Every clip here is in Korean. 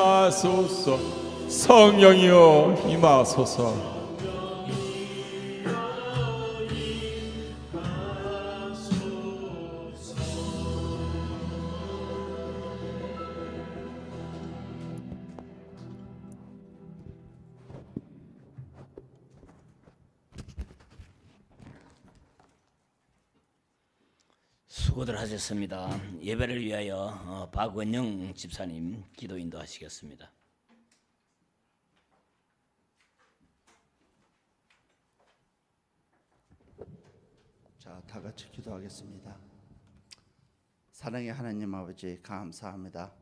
임하소서. 성령이여 임하소서. 수고들 하셨습니다. 예배를 위하여 박원영 집사님 기도 인도하시겠습니다. 자, 다 같이 기도하겠습니다. 사랑의 하나님 아버지, 감사합니다.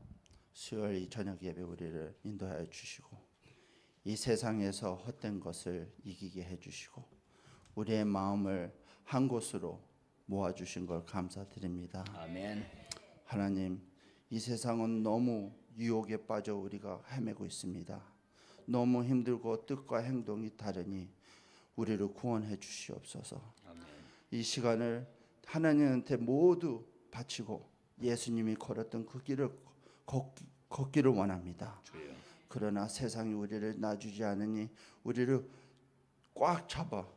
수요일 이 저녁 예배 우리를 인도하여 주시고 이 세상에서 헛된 것을 이기게 해주시고 우리의 마음을 한 곳으로 모아주신 걸 감사드립니다. 아멘. 하나님, 이 세상은 너무 유혹에 빠져 우리가 헤매고 있습니다. 너무 힘들고 뜻과 행동이 다르니 우리를 구원해 주시옵소서. 아멘. 이 시간을 하나님한테 모두 바치고 예수님이 걸었던 그 길을 걷기를 원합니다. 주여. 그러나 세상이 우리를 놔주지 않으니 우리를 꽉 잡아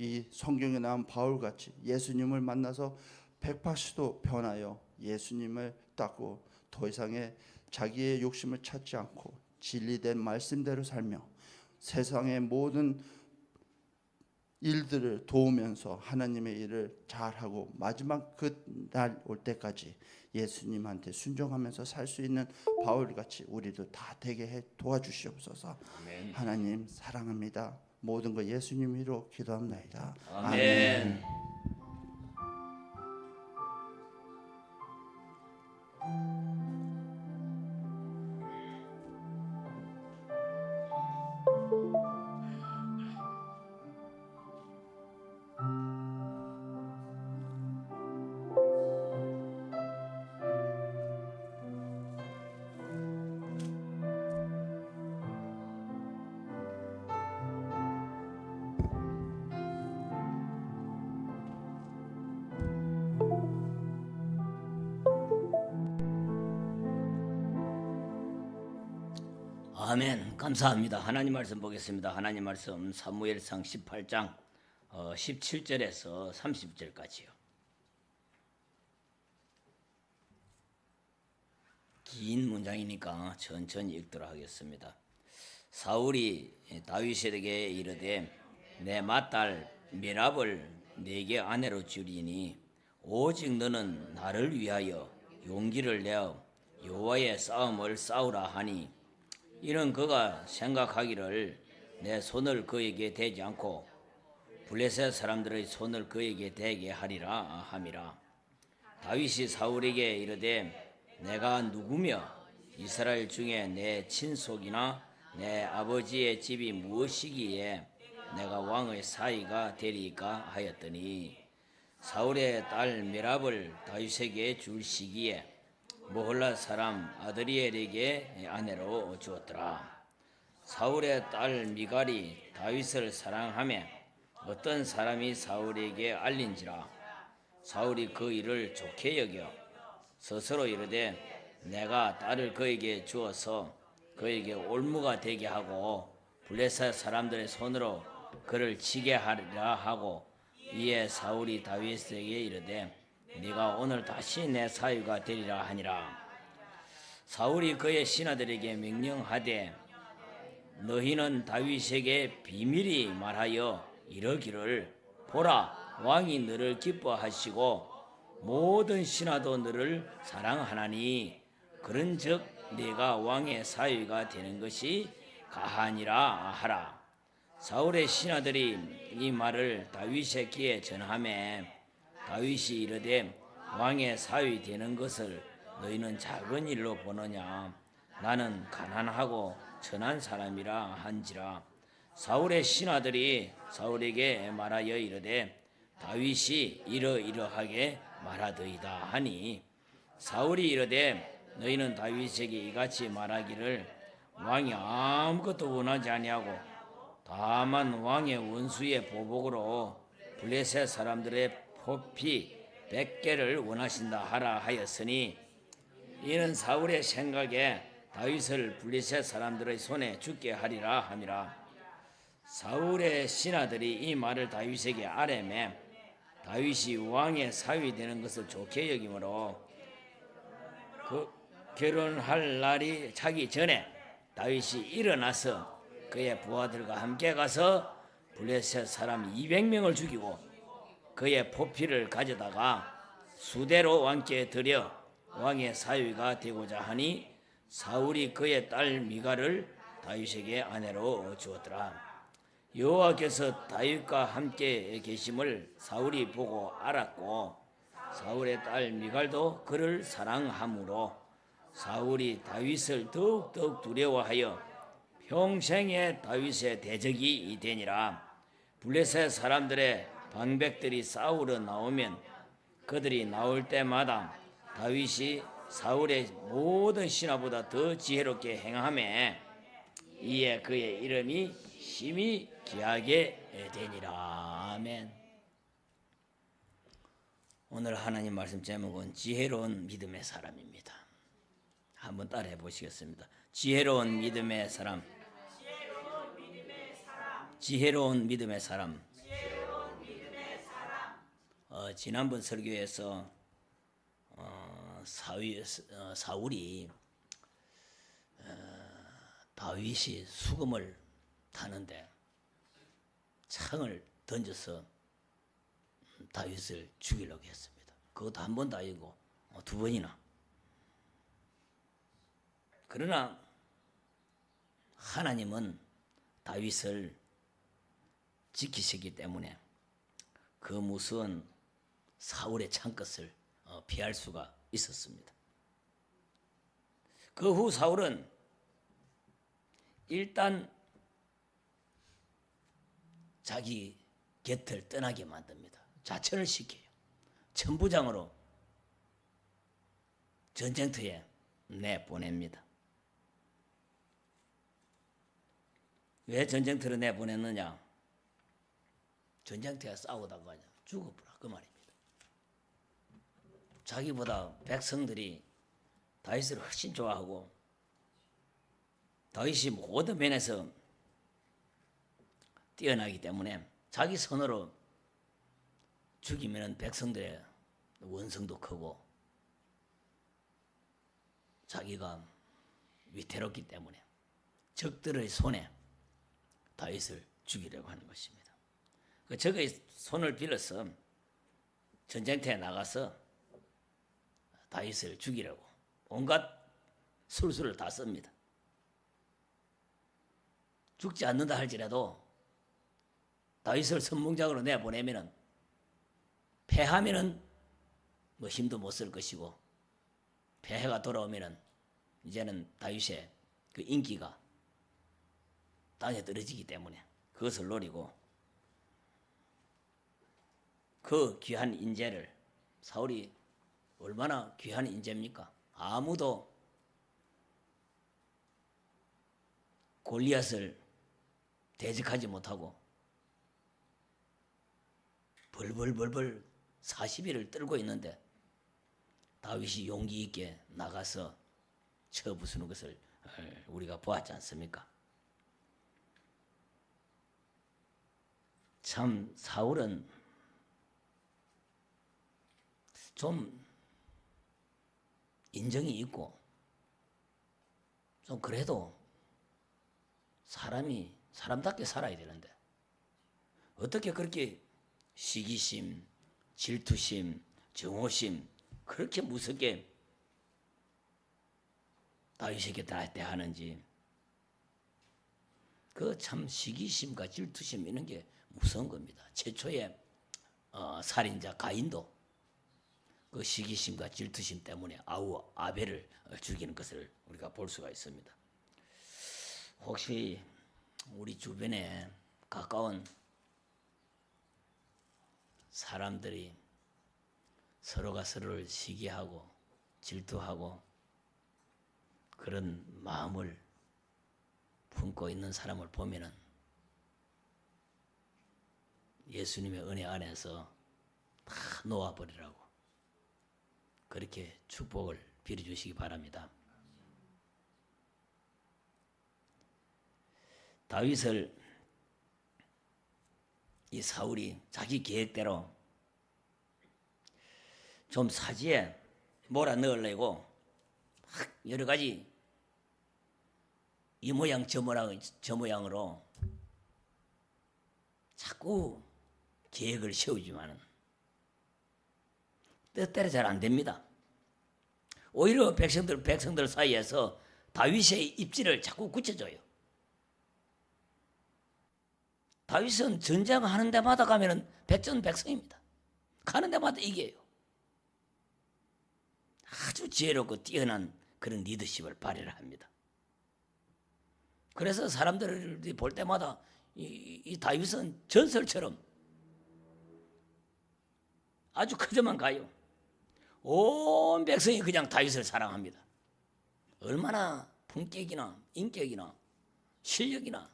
이 성경에 나온 바울같이 예수님을 만나서 180도 변하여 예수님을 닦고 더 이상의 자기의 욕심을 찾지 않고 진리된 말씀대로 살며 세상의 모든 일들을 도우면서 하나님의 일을 잘하고 마지막 그 날 올 때까지 예수님한테 순종하면서 살 수 있는 바울같이 우리도 다 되게 해 도와주시옵소서. 아멘. 하나님 사랑합니다. 모든 거 예수님 이름으로 기도합니다. 아멘. 아멘. 감사합니다. 하나님 말씀 보겠습니다. 하나님 말씀 사무엘상 18장 17절에서 30절까지요. 긴 문장이니까 천천히 읽도록 하겠습니다. 사울이 다윗에게 이르되 내 맏딸 메랍을 내게 아내로 주리니 오직 너는 나를 위하여 용기를 내어 여호와의 싸움을 싸우라 하니 이는 그가 생각하기를 내 손을 그에게 대지 않고 블레셋 사람들의 손을 그에게 대게 하리라 함이라. 다윗이 사울에게 이르되 내가 누구며 이스라엘 중에 내 친속이나 내 아버지의 집이 무엇이기에 내가 왕의 사위가 되리까 하였더니 사울의 딸 메랍을 다윗에게 줄 시기에 모홀라 사람 아드리엘에게 아내로 주었더라. 사울의 딸 미갈이 다윗을 사랑하며 어떤 사람이 사울에게 알린지라 사울이 그 일을 좋게 여겨 스스로 이르되 내가 딸을 그에게 주어서 그에게 올무가 되게 하고 블레셋 사람들의 손으로 그를 치게 하리라 하고 이에 사울이 다윗에게 이르되 네가 오늘 다시 내 사위가 되리라 하니라. 사울이 그의 신하들에게 명령하되 너희는 다윗에게 비밀히 말하여 이르기를 보라 왕이 너를 기뻐하시고 모든 신하도 너를 사랑하나니 그런즉 네가 왕의 사위가 되는 것이 가하니라 하라. 사울의 신하들이 이 말을 다윗의 귀에 전하매 다윗이 이르되 왕의 사위 되는 것을 너희는 작은 일로 보느냐 나는 가난하고 천한 사람이라 한지라. 사울의 신하들이 사울에게 말하여 이르되 다윗이 이러이러하게 말하더이다 하니 사울이 이르되 너희는 다윗에게 이같이 말하기를 왕이 아무것도 원하지 아니하고 다만 왕의 원수의 보복으로 블레셋 사람들의 포피 100개를 원하신다 하라 하였으니 이는 사울의 생각에 다윗을 블레셋 사람들의 손에 죽게 하리라 함이라. 사울의 신하들이 이 말을 다윗에게 아뢰매 다윗이 왕의 사위 되는 것을 좋게 여기므로 그 결혼할 날이 차기 전에 다윗이 일어나서 그의 부하들과 함께 가서 블레셋 사람 200명을 죽이고 그의 포피를 가져다가 수대로 왕께 드려 왕의 사위가 되고자 하니 사울이 그의 딸 미갈을 다윗에게 아내로 주었더라. 여호와께서 다윗과 함께 계심을 사울이 보고 알았고 사울의 딸 미갈도 그를 사랑하므로 사울이 다윗을 더욱 두려워하여 평생에 다윗의 대적이 되니라. 블레셋 사람들의 방백들이 싸우러 나오면 그들이 나올 때마다 다윗이 사울의 모든 신하보다 더 지혜롭게 행하며 이에 그의 이름이 심히 귀하게 되니라. 아멘. 오늘 하나님 말씀 제목은 지혜로운 믿음의 사람입니다. 한번 따라해 보시겠습니다. 지혜로운 믿음의 사람. 지혜로운 믿음의 사람. 지난번 설교에서 사울이 다윗이 수금을 타는데 창을 던져서 다윗을 죽이려고 했습니다. 그것도 한 번도 아니고 두 번이나. 그러나 하나님은 다윗을 지키시기 때문에 그 무서운 사울의 창것을 피할 수가 있었습니다. 그 후 사울은 일단 자기 곁을 떠나게 만듭니다. 자천을 시켜요. 천부장으로 전쟁터에 내보냅니다. 왜 전쟁터로 내보냈느냐? 전쟁터에 싸우다가 죽어버려 그 말입니다. 자기보다 백성들이 다윗을 훨씬 좋아하고 다윗이 모든 면에서 뛰어나기 때문에 자기 손으로 죽이면 백성들의 원성도 크고 자기가 위태롭기 때문에 적들의 손에 다윗을 죽이려고 하는 것입니다. 그 적의 손을 빌어서 전쟁터에 나가서 다윗을 죽이려고 온갖 술수를 다 씁니다. 죽지 않는다 할지라도 다윗을 선봉장으로 내보내면은 패하면은 뭐 힘도 못 쓸 것이고 패해가 돌아오면은 이제는 다윗의 그 인기가 땅에 떨어지기 때문에 그것을 노리고 그 귀한 인재를 사울이 얼마나 귀한 인재입니까? 아무도 골리앗을 대적하지 못하고 벌벌벌벌 40일을 떨고 있는데 다윗이 용기 있게 나가서 쳐부수는 것을 우리가 보았지 않습니까? 참 사울은 좀 인정이 있고 좀 그래도 사람답게 살아야 되는데 어떻게 그렇게 시기심, 질투심, 정오심 그렇게 무섭게 다윗에게 대하는지 그 참 시기심과 질투심 이런 게 무서운 겁니다. 최초의 살인자 가인도 그 시기심과 질투심 때문에 아벨을 죽이는 것을 우리가 볼 수가 있습니다. 혹시 우리 주변에 가까운 사람들이 서로가 서로를 시기하고 질투하고 그런 마음을 품고 있는 사람을 보면은 예수님의 은혜 안에서 다 놓아버리라고 그렇게 축복을 빌어주시기 바랍니다. 다윗을 이 사울이 자기 계획대로 좀 사지에 몰아 넣으려고 여러 가지 이 모양 저 모양으로 자꾸 계획을 세우지만은 뜻대로 잘 안 됩니다. 오히려 백성들 사이에서 다윗의 입지를 자꾸 굳혀줘요. 다윗은 전쟁하는 데마다 가면은 백전백승입니다. 가는 데마다 이겨요. 아주 지혜롭고 뛰어난 그런 리더십을 발휘를 합니다. 그래서 사람들이 볼 때마다 이 다윗은 전설처럼 아주 그저만 가요. 온 백성이 그냥 다윗을 사랑합니다. 얼마나 품격이나 인격이나 실력이나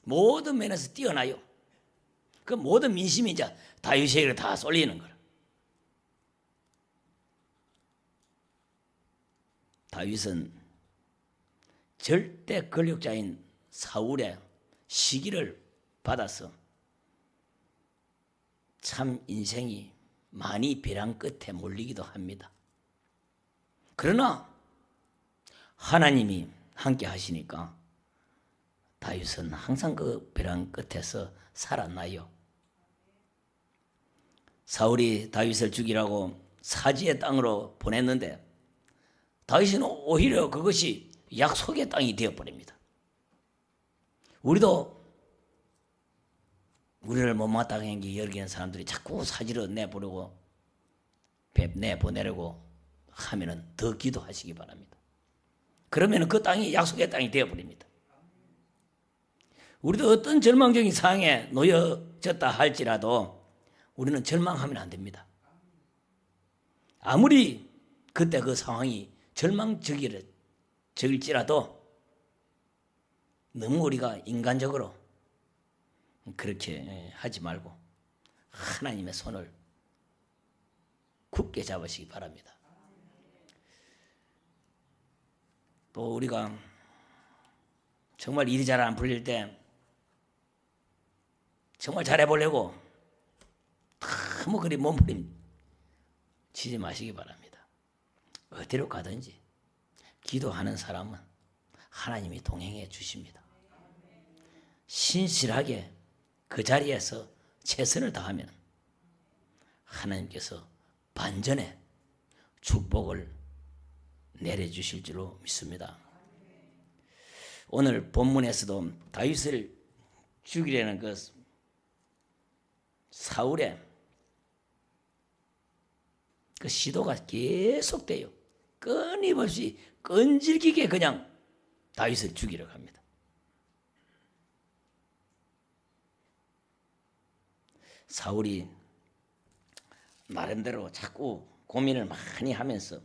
모든 면에서 뛰어나요. 그 모든 민심이 이제 다윗에게 다 쏠리는 거예요. 다윗은 절대 권력자인 사울의 시기를 받아서 참 인생이 많이 벼랑 끝에 몰리기도 합니다. 그러나 하나님이 함께 하시니까 다윗은 항상 그 벼랑 끝에서 살아나요. 사울이 다윗을 죽이라고 사지의 땅으로 보냈는데 다윗은 오히려 그것이 약속의 땅이 되어버립니다. 우리도 우리를 못마땅하게 여기는 사람들이 자꾸 사지로 내보내려고 하면은 더 기도하시기 바랍니다. 그러면 그 땅이 약속의 땅이 되어버립니다. 우리도 어떤 절망적인 상황에 놓여졌다 할지라도 우리는 절망하면 안 됩니다. 아무리 그때 그 상황이 절망적일지라도 너무 우리가 인간적으로 그렇게 하지 말고 하나님의 손을 굳게 잡으시기 바랍니다. 또 우리가 정말 일이 잘 안 풀릴 때 정말 잘해보려고 너무 그리 몸부림치지 마시기 바랍니다. 어디로 가든지 기도하는 사람은 하나님이 동행해 주십니다. 신실하게 그 자리에서 최선을 다하면 하나님께서 반전의 축복을 내려주실 줄로 믿습니다. 오늘 본문에서도 다윗을 죽이려는 그 사울의 그 시도가 계속돼요. 끊임없이 끈질기게 그냥 다윗을 죽이려고 합니다. 사울이 나름대로 자꾸 고민을 많이 하면서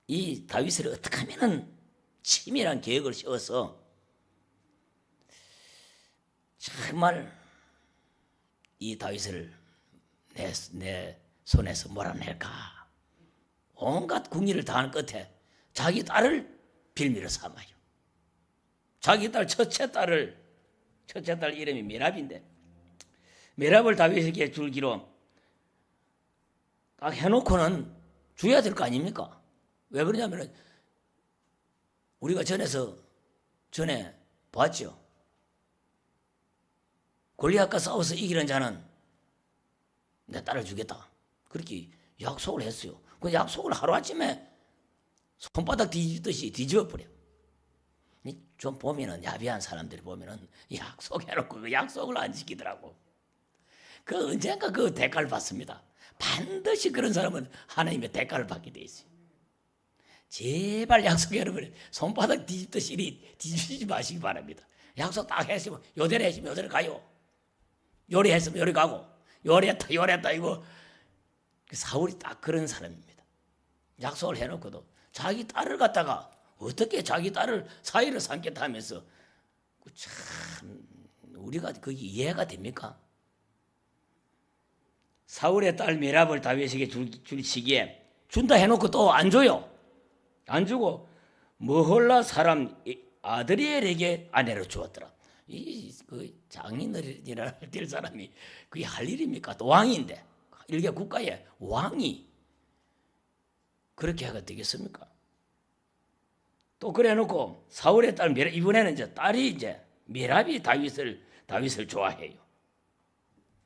이 다윗을 어떻게 하면은 치밀한 계획을 세워서 정말 이 다윗을 내 손에서 몰아낼까 온갖 궁리를 다한 끝에 자기 딸을 빌미로 삼아요. 자기 딸 첫째 딸 이름이 메랍인데 메랍을 다윗에게 줄기로 딱 해놓고는 줘야 될 거 아닙니까? 왜 그러냐면은 우리가 전에 봤죠. 골리앗과 싸워서 이기는 자는 내 딸을 주겠다. 그렇게 약속을 했어요. 그 약속을 하루아침에 손바닥 뒤집듯이 뒤집어버려. 좀 보면은 야비한 사람들이 보면은 약속해놓고 그 약속을 안 지키더라고. 그 언젠가 그 대가를 받습니다. 반드시 그런 사람은 하나님의 대가를 받게 돼 있어요. 제발 약속해놓으면 손바닥 뒤집듯이 이리 뒤집지 마시기 바랍니다. 약속 딱 했으면 요대로 했으면 요대로 가요. 요리했으면 요리 가고 요리했다 이거 사울이 딱 그런 사람입니다. 약속을 해놓고도 자기 딸을 갖다가 어떻게 자기 딸을 사이를 삼겠다 하면서 참 우리가 그게 이해가 됩니까? 사울의 딸 메랍을 다윗에게 줄 시기에 준다 해놓고 또 안 줘요. 안 주고 머홀라 사람 아드리엘에게 아내로 주었더라. 이그 장인어른이라 될 사람이 그게 할 일입니까? 또 왕인데 일개 국가의 왕이 그렇게 하가 되겠습니까? 또 그래놓고 사울의 딸 메라, 이번에는 이제 딸이 이제 메랍이 다윗을 좋아해요.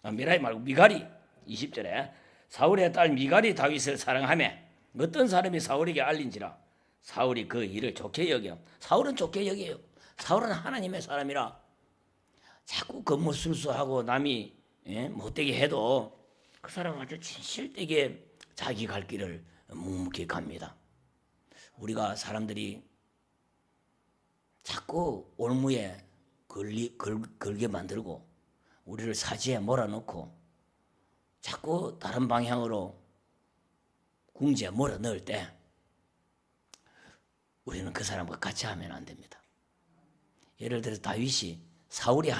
메랍이 말고 미갈이 20절에 사울의 딸 미갈이 다윗을 사랑하며 어떤 사람이 사울에게 알린지라 사울이 그 일을 좋게 여겨. 사울은 좋게 여겨요. 사울은 하나님의 사람이라 자꾸 겉모술수하고 남이 못되게 해도 그 사람은 아주 진실되게 자기 갈 길을 묵묵히 갑니다. 우리가 사람들이 자꾸 올무에 걸게 만들고 우리를 사지에 몰아넣고 자꾸 다른 방향으로 궁지에 몰아넣을 때 우리는 그 사람과 같이 하면 안 됩니다. 예를 들어서 다윗이 사울이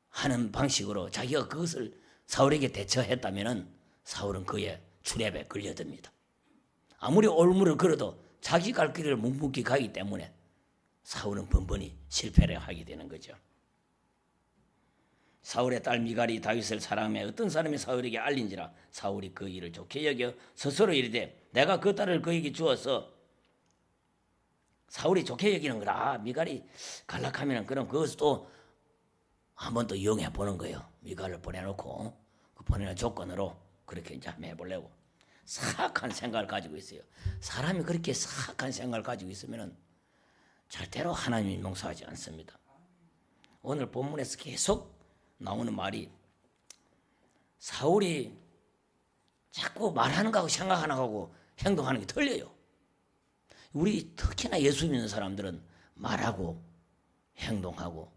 하는 방식으로 자기가 그것을 사울에게 대처했다면 사울은 그의 트랩에 걸려듭니다. 아무리 올무를 걸어도 자기 갈 길을 묵묵히 가기 때문에 사울은 번번이 실패를 하게 되는 거죠. 사울의 딸 미갈이 다윗을 사랑하며 어떤 사람이 사울에게 알린지라 사울이 그 일을 좋게 여겨 스스로 이르되 내가 그 딸을 그에게 주어서 사울이 좋게 여기는 거라. 미갈이 갈락하면 그럼 그것을 또 한 번 더 이용해 보는 거예요. 미갈을 보내놓고 그 보내는 조건으로 그렇게 이제 한번 해보려고 사악한 생각을 가지고 있어요. 사람이 그렇게 사악한 생각을 가지고 있으면 절대로 하나님이 용서하지 않습니다. 오늘 본문에서 계속 나오는 말이 사울이 자꾸 말하는 거하고 생각하는 거하고 행동하는 게 틀려요. 우리 특히나 예수 믿는 사람들은 말하고 행동하고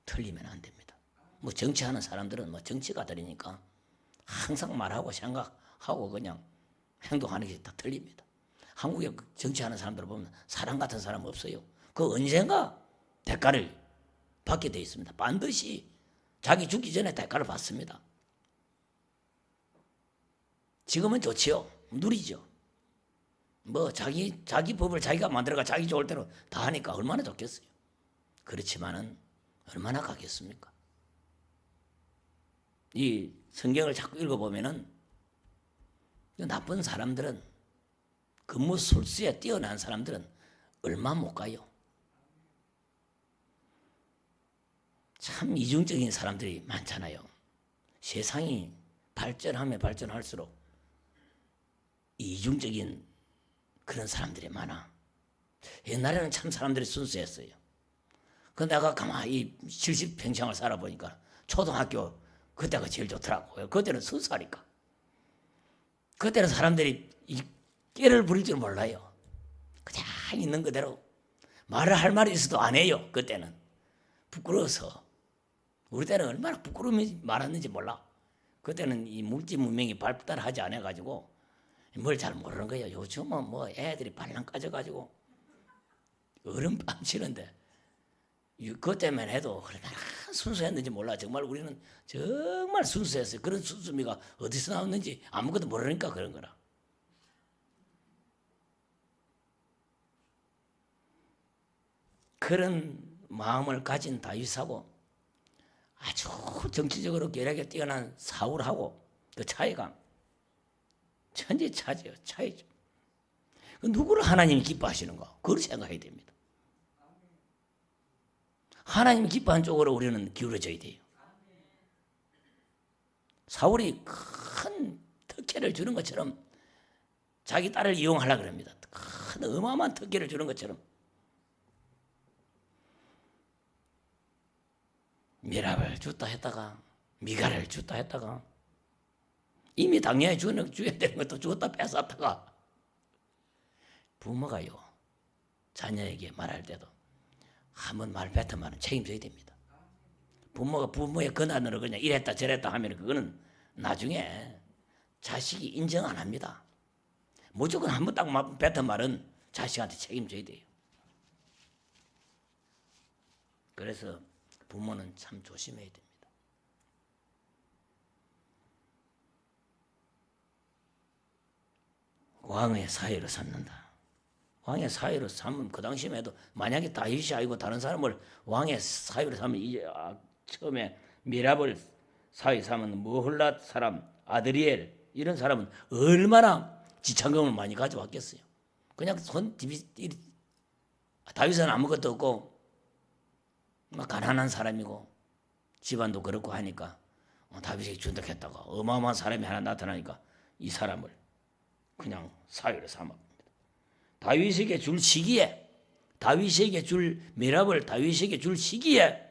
틀리면 안 됩니다. 뭐 정치하는 사람들은 뭐 정치가들이니까 항상 말하고 생각하고 그냥 행동하는 게 다 틀립니다. 한국에 정치하는 사람들 보면 사람 같은 사람 없어요. 그 언젠가 대가를 받게 돼 있습니다. 반드시 자기 죽기 전에 대가를 받습니다. 지금은 좋지요. 누리죠. 뭐 자기 법을 자기가 만들어가 자기 좋을 대로 다 하니까 얼마나 좋겠어요. 그렇지만은 얼마나 가겠습니까? 이 성경을 자꾸 읽어보면은 나쁜 사람들은 근무술수에 뛰어난 사람들은 얼마 못 가요. 참 이중적인 사람들이 많잖아요. 세상이 발전하면 발전할수록 이중적인 그런 사람들이 많아. 옛날에는 참 사람들이 순수했어요. 근데 내가 가만히 70평생을 살아보니까 초등학교 그때가 제일 좋더라고요. 그때는 순수하니까. 그때는 사람들이 이 깨를 부릴 줄 몰라요. 그냥 있는 그대로 말을 할 말이 있어도 안 해요. 그때는 부끄러워서. 우리 때는 얼마나 부끄러움이 많았는지 몰라. 그때는 이 물질 문명이 발달하지 않아 가지고 뭘 잘 모르는 거예요. 요즘은 뭐 애들이 발랑 까져가지고 얼음밤 치는데 그것 때문에 해도 얼마나 순수했는지 몰라. 정말 우리는 정말 순수했어요. 그런 순수미가 어디서 나왔는지 아무것도 모르니까 그런 거라. 그런 마음을 가진 다윗하고 아주 정치적으로 계략에 뛰어난 사울하고 그 차이가 천지차죠. 차이죠. 누구를 하나님이 기뻐하시는가? 그걸 생각해야 됩니다. 하나님이 기뻐하는 쪽으로 우리는 기울어져야 돼요. 사울이 큰 특혜를 주는 것처럼 자기 딸을 이용하려고 합니다. 큰 어마어마한 특혜를 주는 것처럼 미랍을 줬다 했다가 미갈을 줬다 했다가 이미 당연히 줘야 되는 것도 줬다 뺏었다가 부모가요 자녀에게 말할 때도 한번 말 뱉으면 책임져야 됩니다. 부모가 부모의 권한으로 그냥 이랬다 저랬다 하면 그거는 나중에 자식이 인정 안 합니다. 무조건 한번 딱 뱉은 말은 자식한테 책임져야 돼요. 그래서 부모는 참 조심해야 됩니다. 왕의 사위로 삼는다. 왕의 사위로 삼으면 그 당시만 해도 만약에 다윗이 아니고 다른 사람을 왕의 사위로 삼으면 이제 처음에 미랍을 사위 삼은 머홀랏 사람 아드리엘 이런 사람은 얼마나 지창금을 많이 가져왔겠어요. 그냥 다윗은 아무것도 없고 막 가난한 사람이고 집안도 그렇고 하니까 다윗에게 준다 했다가 어마어마한 사람이 하나 나타나니까 이 사람을 그냥 사위로 삼아 다윗에게 줄 시기에 다윗에게 줄 미랍을 다윗에게 줄 시기에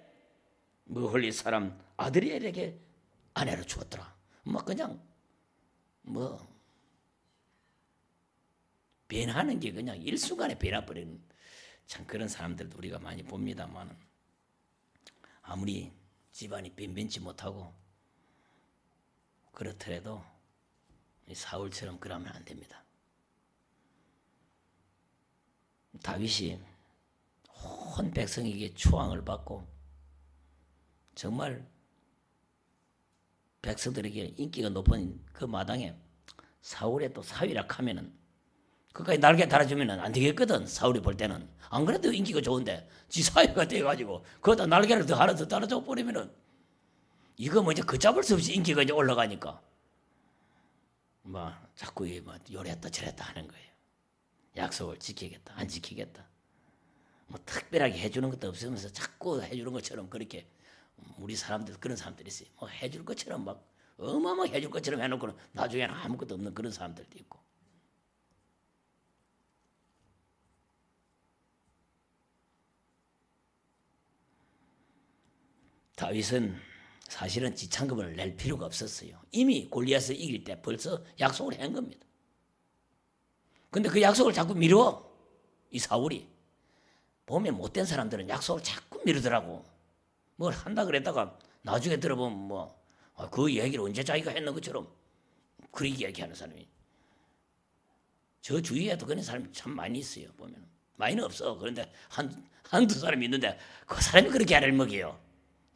머홀리 사람 아드리엘에게 아내로 주었더라. 뭐 그냥 뭐 변하는 게 그냥 일순간에 변해버리는 참 그런 사람들도 우리가 많이 봅니다만 아무리 집안이 변변치 못하고 그렇더라도 사울처럼 그러면 안 됩니다. 다윗이 온 백성에게 추앙을 받고 정말 백성들에게 인기가 높은 그 마당에 사울의 또 사위라 하면은 그까지 날개 달아주면 안 되겠거든. 사울이 볼 때는 안 그래도 인기가 좋은데 지 사위가 돼가지고 거기다 날개를 더 하나 더 달아줘 버리면은 이거 뭐 이제 걷잡을 수 없이 인기가 이제 올라가니까 뭐 자꾸 뭐 요랬다 저랬다 하는 거예요. 약속을 지키겠다 안 지키겠다 뭐 특별하게 해주는 것도 없으면서 자꾸 해주는 것처럼 그렇게 우리 사람들 그런 사람들이 있어요. 뭐 해줄 것처럼 막 어마어마하게 해줄 것처럼 해놓고는 나중에는 아무것도 없는 그런 사람들도 있고 다윗은 사실은 지창금을 낼 필요가 없었어요. 이미 골리앗을 이길 때 벌써 약속을 한 겁니다. 근데 그 약속을 자꾸 미뤄. 이 사울이. 보면 못된 사람들은 약속을 자꾸 미루더라고. 뭘 한다 그랬다가 나중에 들어보면 뭐 그 얘기를 언제 자기가 했는 것처럼 그렇게 얘기하는 사람이. 저 주위에도 그런 사람이 참 많이 있어요. 보면 많이는 없어. 그런데 한두 사람이 있는데 그 사람이 그렇게 알을 먹여요.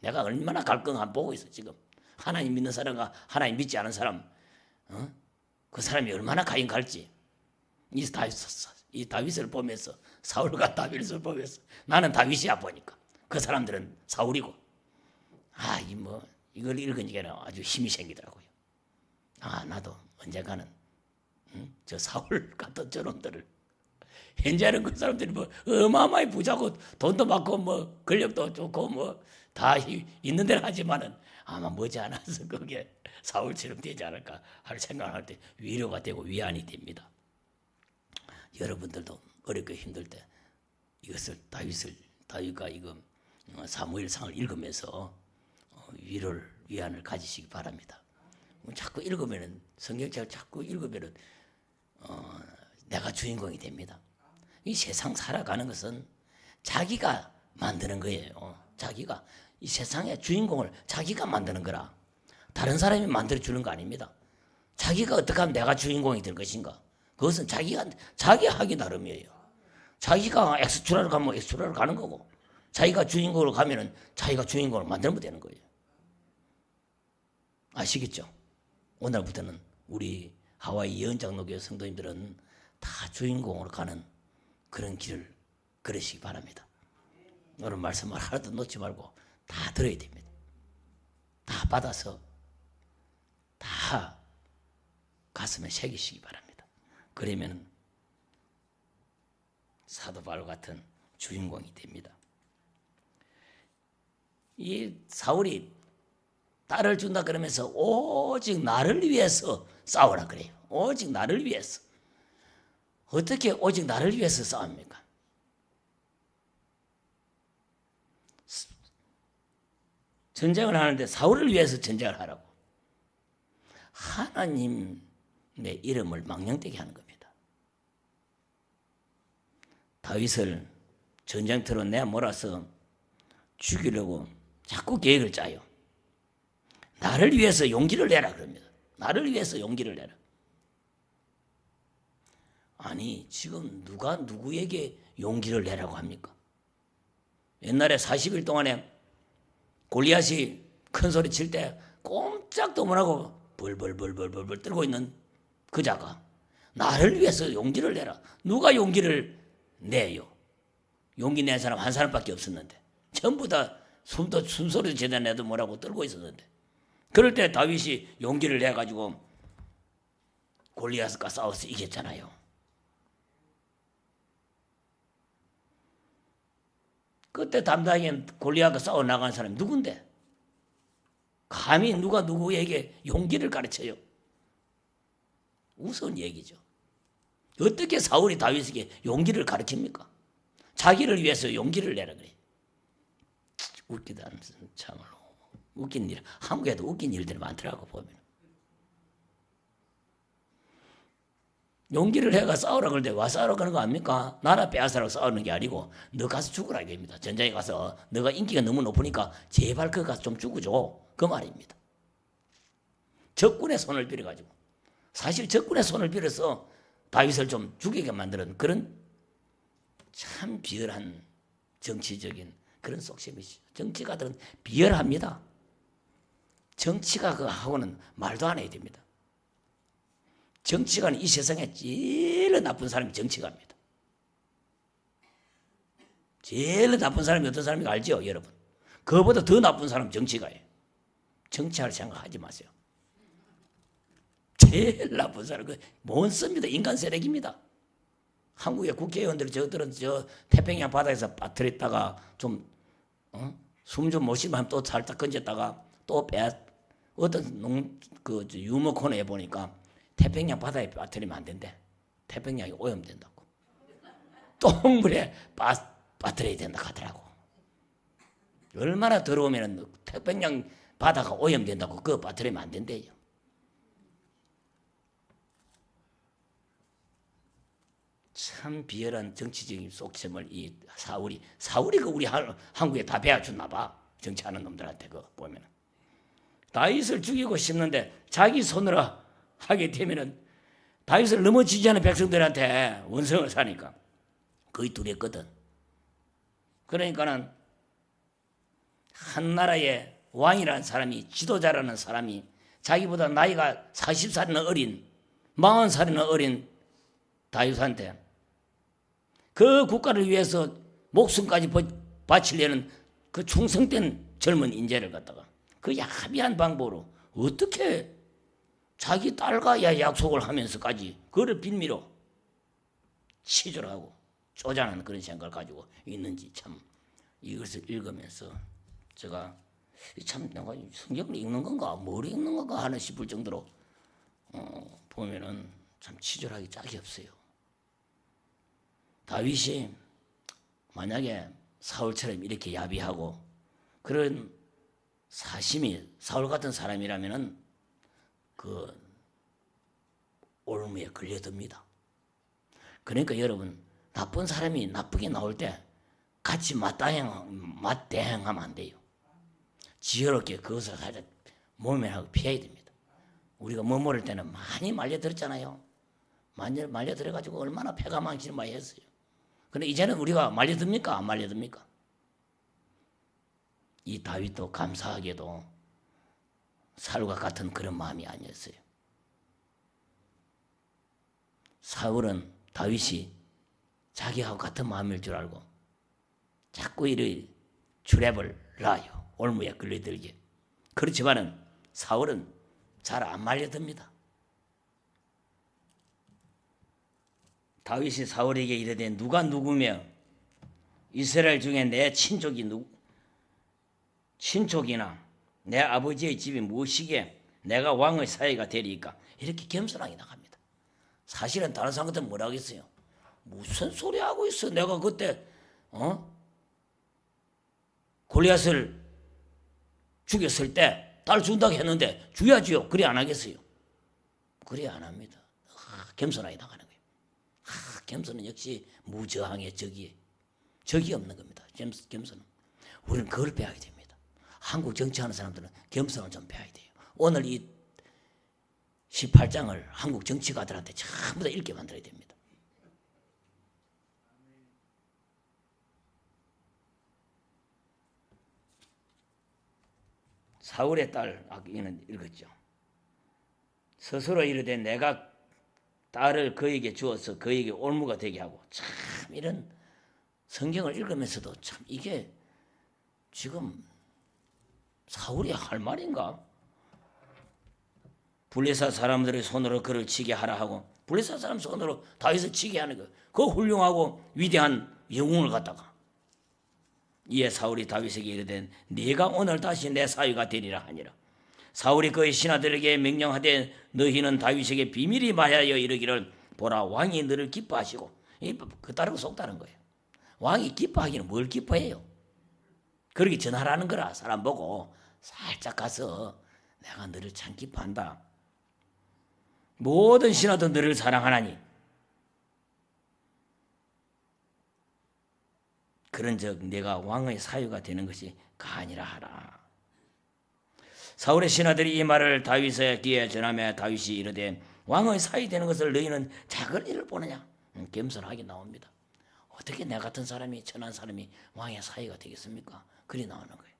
내가 얼마나 갈등한 보고 있어 지금. 하나님 믿는 사람과 하나님 믿지 않은 사람, 그 사람이 얼마나 가인 갈지. 이 다윗을 보면서 사울과 다윗을 보면서 나는 다윗이야 보니까 그 사람들은 사울이고 이걸 읽으니까 아주 힘이 생기더라고요. 나도 언젠가는 저 사울 같은 저놈들을 현재는 그 사람들이 뭐 어마어마히 부자고 돈도 많고 뭐 권력도 좋고 뭐 다 있는 데는 하지만은 아마 머지않아서 그게 사울처럼 되지 않을까 할 생각을 할 때 위로가 되고 위안이 됩니다. 여러분들도 어렵고 힘들 때 이것을 다윗과 이거 사무엘상을 읽으면서 위로를 위안을 가지시기 바랍니다. 자꾸 읽으면은 성경책을 자꾸 읽으면은 내가 주인공이 됩니다. 이 세상 살아가는 것은 자기가 만드는 거예요. 자기가 이 세상의 주인공을 자기가 만드는 거라. 다른 사람이 만들어 주는 거 아닙니다. 자기가 어떻게 하면 내가 주인공이 될 것인가? 그것은 자기 하기 나름이에요. 자기가 엑스트라를 가면 엑스트라를 가는 거고, 자기가 주인공으로 가면은 자기가 주인공을 만들면 되는 거예요. 아시겠죠? 오늘부터는 우리 하와이 예언장로교회 성도님들은 다 주인공으로 가는 그런 길을 걸으시기 바랍니다. 오늘 말씀을 하나도 놓지 말고 다 들어야 됩니다. 다 받아서 다 가슴에 새기시기 바랍니다. 그러면 사도 바울 같은 주인공이 됩니다. 이 사울이 딸을 준다 그러면서 오직 나를 위해서 싸우라 그래요. 오직 나를 위해서. 어떻게 오직 나를 위해서 싸웁니까? 전쟁을 하는데 사울을 위해서 전쟁을 하라고. 하나님의 이름을 망령되게 하는 겁니다. 다윗을 전쟁터로 내몰아서 죽이려고 자꾸 계획을 짜요. 나를 위해서 용기를 내라 그럽니다. 나를 위해서 용기를 내라. 아니 지금 누가 누구에게 용기를 내라고 합니까? 옛날에 40일 동안에 골리앗이 큰 소리 칠 때 꼼짝도 못하고 벌벌 떨고 있는 그 자가 나를 위해서 용기를 내라. 누가 용기를 내요. 용기 낸 사람 한 사람밖에 없었는데 전부 다 숨도 순소리도 제대로 내도 뭐라고 떨고 있었는데 그럴 때 다윗이 용기를 내가지고 골리앗과 싸워서 이겼잖아요. 그때 담당인 골리앗과 싸워 나간 사람이 누군데? 감히 누가 누구에게 용기를 가르쳐요? 우스운 얘기죠. 어떻게 사울이 다윗에게 용기를 가르칩니까? 자기를 위해서 용기를 내라 그래. 웃기다. 참으로 웃긴 일. 한국에도 웃긴 일들이 많더라고 보면. 용기를 해가 싸우라 그럴 때 와 싸우라 그러는 거 아닙니까? 나라 빼앗으라고 싸우는 게 아니고 너 가서 죽으라 이겁니다. 전장에 가서 너가 인기가 너무 높으니까 제발 그 가서 좀 죽어줘. 그 말입니다. 적군의 손을 빌어가지고 사실 적군의 손을 빌어서 다윗을 좀 죽이게 만드는 그런 참 비열한 정치적인 그런 속셈이죠. 정치가들은 비열합니다. 정치가 그하고는 말도 안 해야 됩니다. 정치가는 이 세상에 제일 나쁜 사람이 정치가입니다. 제일 나쁜 사람이 어떤 사람인지 알죠, 여러분? 그보다 더 나쁜 사람은 정치가예요. 정치할 생각하지 마세요. 제일 나쁜 사람, 못 씁니다. 인간 쓰레기입니다. 한국의 국회의원들 저들은 저 태평양 바다에서 빠뜨렸다가 좀 숨 좀 못 쉬면 또 살짝 건졌다가 또 어떤 유머 코너에 보니까 태평양 바다에 빠뜨리면 안 된대. 태평양이 오염된다고. 똥물에 빠뜨려야 된다 하더라고. 얼마나 더러우면 태평양 바다가 오염된다고 그거 빠뜨리면 안 된대요. 참 비열한 정치적인 속셈을 이 사울이 그 우리 한국에 다 배워줬나 봐. 정치하는 놈들한테 그거 보면은. 다윗을 죽이고 싶는데 자기 손으로 하게 되면은 다윗을 넘어지지 않은 백성들한테 원성을 사니까 거의 두렵거든. 그러니까는 한 나라의 왕이라는 사람이 지도자라는 사람이 자기보다 나이가 40살이나 어린 40살이나 어린 다윗한테 그 국가를 위해서 목숨까지 바치려는 그 충성된 젊은 인재를 갖다가 그 야비한 방법으로 어떻게 자기 딸과 약속을 하면서까지 그를 빌미로 치졸하고 쪼잔한 그런 생각을 가지고 있는지 참 이것을 읽으면서 제가 참 내가 성경을 읽는 건가 뭘 읽는 건가 하는 싶을 정도로 보면은 참 치졸하기 짝이 없어요. 다윗이 만약에 사울처럼 이렇게 야비하고 그런 사심이 사울 같은 사람이라면은 그 올무에 걸려듭니다. 그러니까 여러분 나쁜 사람이 나쁘게 나올 때 같이 맞대응하면 안 돼요. 지혜롭게 그것을 살짝 모면하고 피해야 됩니다. 우리가 머무를 때는 많이 말려들었잖아요. 말려들어가지고 얼마나 패가 망치를 많이 했어요. 근데 이제는 우리가 말려듭니까? 안 말려듭니까? 이 다윗도 감사하게도 사울과 같은 그런 마음이 아니었어요. 사울은 다윗이 자기하고 같은 마음일 줄 알고 자꾸 이를 주랩을 놔요. 올무에 끌려들게. 그렇지만은 사울은 잘 안 말려듭니다. 다윗이 사울에게 이르되 누가 누구며 이스라엘 중에 내 친족이나 내 아버지의 집이 무엇이기에 내가 왕의 사위가 되리까 이렇게 겸손하게 나갑니다. 사실은 다른 사람들은 뭐라 하겠어요? 무슨 소리 하고 있어? 내가 그때 골리앗을 죽였을 때 딸 준다고 했는데 줘야지요. 그래 안 하겠어요? 그래 안 합니다. 겸손하게 나가는 거예요. 겸손은 역시 무저항의 적이 없는 겁니다. 겸손은. 우리는 그걸 배워야 됩니다. 한국 정치하는 사람들은 겸손을 좀 배워야 돼요. 오늘 이 18장을 한국 정치가들한테 전부 다 읽게 만들어야 됩니다. 사울의 딸, 아기는 읽었죠. 스스로 이르되 내가 딸을 그에게 주어서 그에게 올무가 되게 하고 참 참 이런 성경을 읽으면서도 참 이게 지금 사울이 할 말인가? 블레셋 사람들의 손으로 그를 치게 하라 하고 블레셋 사람 손으로 다윗을 치게 하는 거. 그 훌륭하고 위대한 영웅을 갖다가 이에 사울이 다윗에게 이르되 네가 오늘 다시 내 사위가 되리라 하니라. 사울이 그의 신하들에게 명령하되 너희는 다윗에게 비밀이 말하여 이르기를 보라 왕이 너를 기뻐하시고 그 따르고 속다는 거예요. 왕이 기뻐하기는 뭘 기뻐해요? 그렇게 전하라는 거라. 사람 보고 살짝 가서 내가 너를 참 기뻐한다. 모든 신하도 너를 사랑하나니 그런즉 내가 왕의 사유가 되는 것이 가하니라 하라. 사울의 신하들이 이 말을 다윗의 귀에 전하며 다윗이 이르되 왕의 사위 되는 것을 너희는 작은 일을 보느냐? 겸손하게 나옵니다. 어떻게 내 같은 사람이 천한 사람이 왕의 사위가 되겠습니까? 그리 나오는 거예요.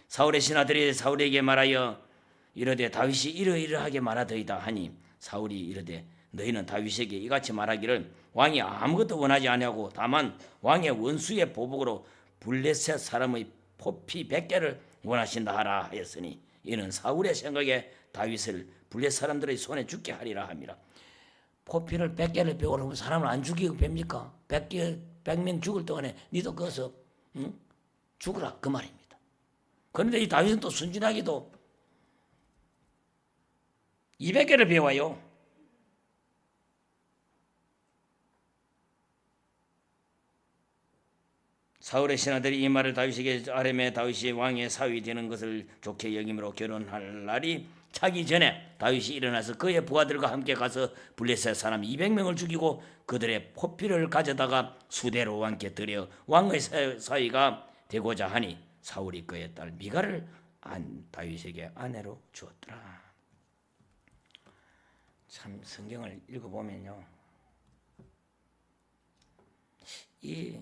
사울의 신하들이 사울에게 말하여 이르되 다윗이 이러이러하게 말하더이다 하니 사울이 이르되 너희는 다윗에게 이같이 말하기를 왕이 아무것도 원하지 아니하고 다만 왕의 원수의 보복으로 블레셋 사람의 포피 100개를 원하신다 하라 하였으니 이는 사울의 생각에 다윗을 블레셋 사람들의 손에 죽게 하리라 함이라. 포피를 100개를 배우려면 사람을 안 죽이고 뵙니까? 100명 죽을 동안에 니도 거기서 죽으라 그 말입니다. 그런데 이 다윗은 또 순진하게도 200개를 배워요. 사울의 신하들이 이 말을 다윗에게 아뢰매 다윗이 왕의 사위 되는 것을 좋게 여김으로 결혼할 날이 차기 전에 다윗이 일어나서 그의 부하들과 함께 가서 블레셋 사람 200명을 죽이고 그들의 포피를 가져다가 수대로 왕께 드려 왕의 사위가 되고자 하니 사울이 그의 딸 미가를 다윗에게 아내로 주었더라. 참 성경을 읽어보면요, 이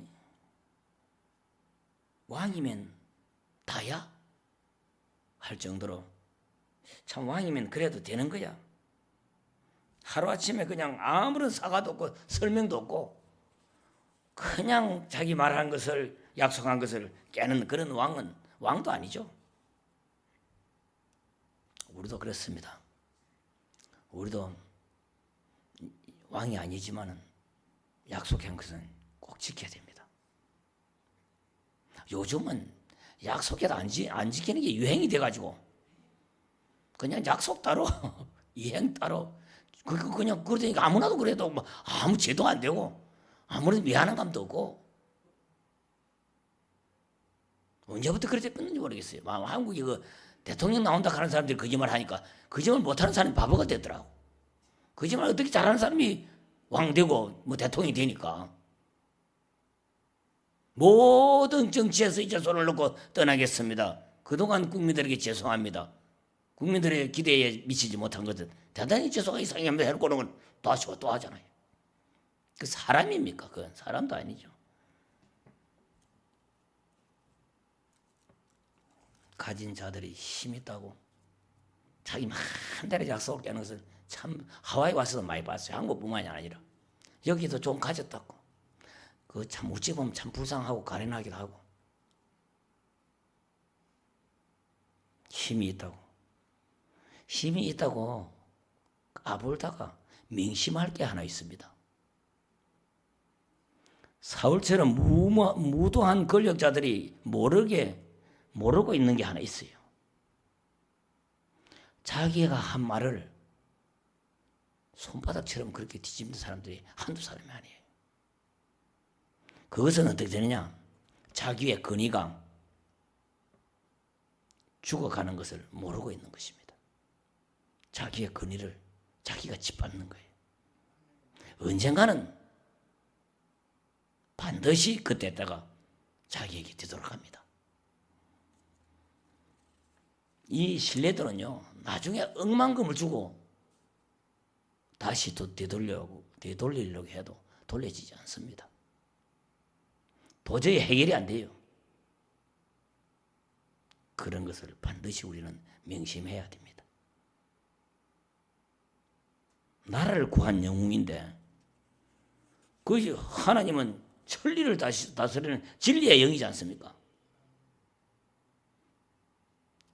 왕이면 다야 할 정도로 참 왕이면 그래도 되는 거야. 하루아침에 그냥 아무런 사과도 없고 설명도 없고 그냥 자기 말한 것을 약속한 것을 깨는 그런 왕은 왕도 아니죠. 우리도 그렇습니다. 우리도 왕이 아니지만은 약속한 것은 꼭 지켜야 됩니다. 요즘은 약속해도 안 지키는 게 유행이 돼가지고 그냥 약속 따로 이행 따로 그냥 그러니까 아무나도 그래도 뭐 아무 죄도 안 되고 아무런 미안한 감도 없고 언제부터 그렇게 됐는지 모르겠어요. 한국이 그 대통령 나온다 하는 사람들이 거짓말 하니까 거짓말 못하는 사람이 바보가 됐더라고. 거짓말 어떻게 잘하는 사람이 왕 되고 뭐 대통령이 되니까. 모든 정치에서 이제 손을 놓고 떠나겠습니다. 그동안 국민들에게 죄송합니다. 국민들의 기대에 미치지 못한 것은 대단히 죄송하게 이상합니다 해놓고는 건 다시 또 하잖아요. 그 사람입니까? 그건 사람도 아니죠. 가진 자들이 힘 있다고 자기 마음대로 약속을 깨는 것을 참 하와이 와서도 많이 봤어요. 한국뿐만이 아니라 여기도 좀 가졌다고. 그 참 어찌 보면 참 불쌍하고 가련하기도 하고 힘이 있다고 까불다가 맹심할 게 하나 있습니다. 사울처럼 무도한 권력자들이 모르고 있는 게 하나 있어요. 자기가 한 말을 손바닥처럼 그렇게 뒤집는 사람들이 한두 사람이 아니에요. 그것은 어떻게 되느냐? 자기의 근위가 죽어가는 것을 모르고 있는 것입니다. 자기의 근위를 자기가 짓밟는 거예요. 언젠가는 반드시 그때다가 자기에게 되돌아갑니다. 이 신뢰도는요, 나중에 억만금을 주고 다시 또 되돌리려고 해도 돌려지지 않습니다. 도저히 해결이 안 돼요. 그런 것을 반드시 우리는 명심해야 됩니다. 나라를 구한 영웅인데 그 하나님은 천리를 다스리는 진리의 영이지 않습니까?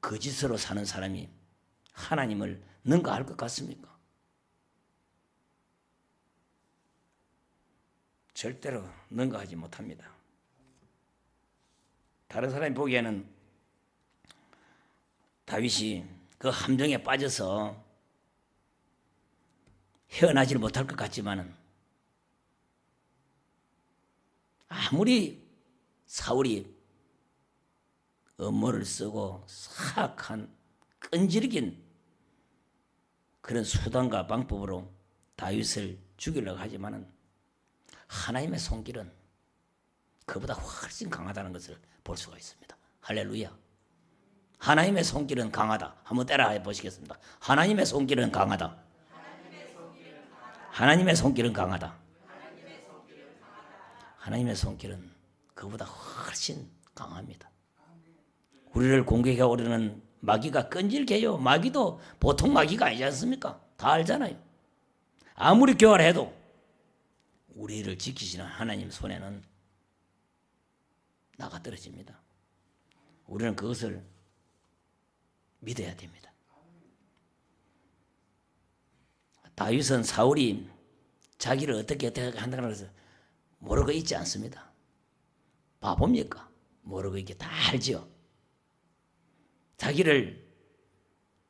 거짓으로 사는 사람이 하나님을 능가할 것 같습니까? 절대로 능가하지 못합니다. 다른 사람이 보기에는 다윗이 그 함정에 빠져서 헤어나질 못할 것 같지만은 아무리 사울이 음모를 쓰고 사악한 끈질긴 그런 수단과 방법으로 다윗을 죽이려고 하지만은 하나님의 손길은 그보다 훨씬 강하다는 것을 볼 수가 있습니다. 할렐루야. 하나님의 손길은 강하다. 한번 따라해 보시겠습니다. 하나님의 손길은 강하다. 하나님의 손길은 강하다. 하나님의 손길은 그보다 훨씬 강합니다. 우리를 공격해 오르는 마귀가 끈질겨요. 마귀도 보통 마귀가 아니지 않습니까? 다 알잖아요. 아무리 교활해도 우리를 지키시는 하나님 손에는 나가 떨어집니다. 우리는 그것을 믿어야 됩니다. 다윗은 사울이 자기를 어떻게 한다는 것을 모르고 있지 않습니다. 바보입니까? 모르고 있게 다 알지요. 자기를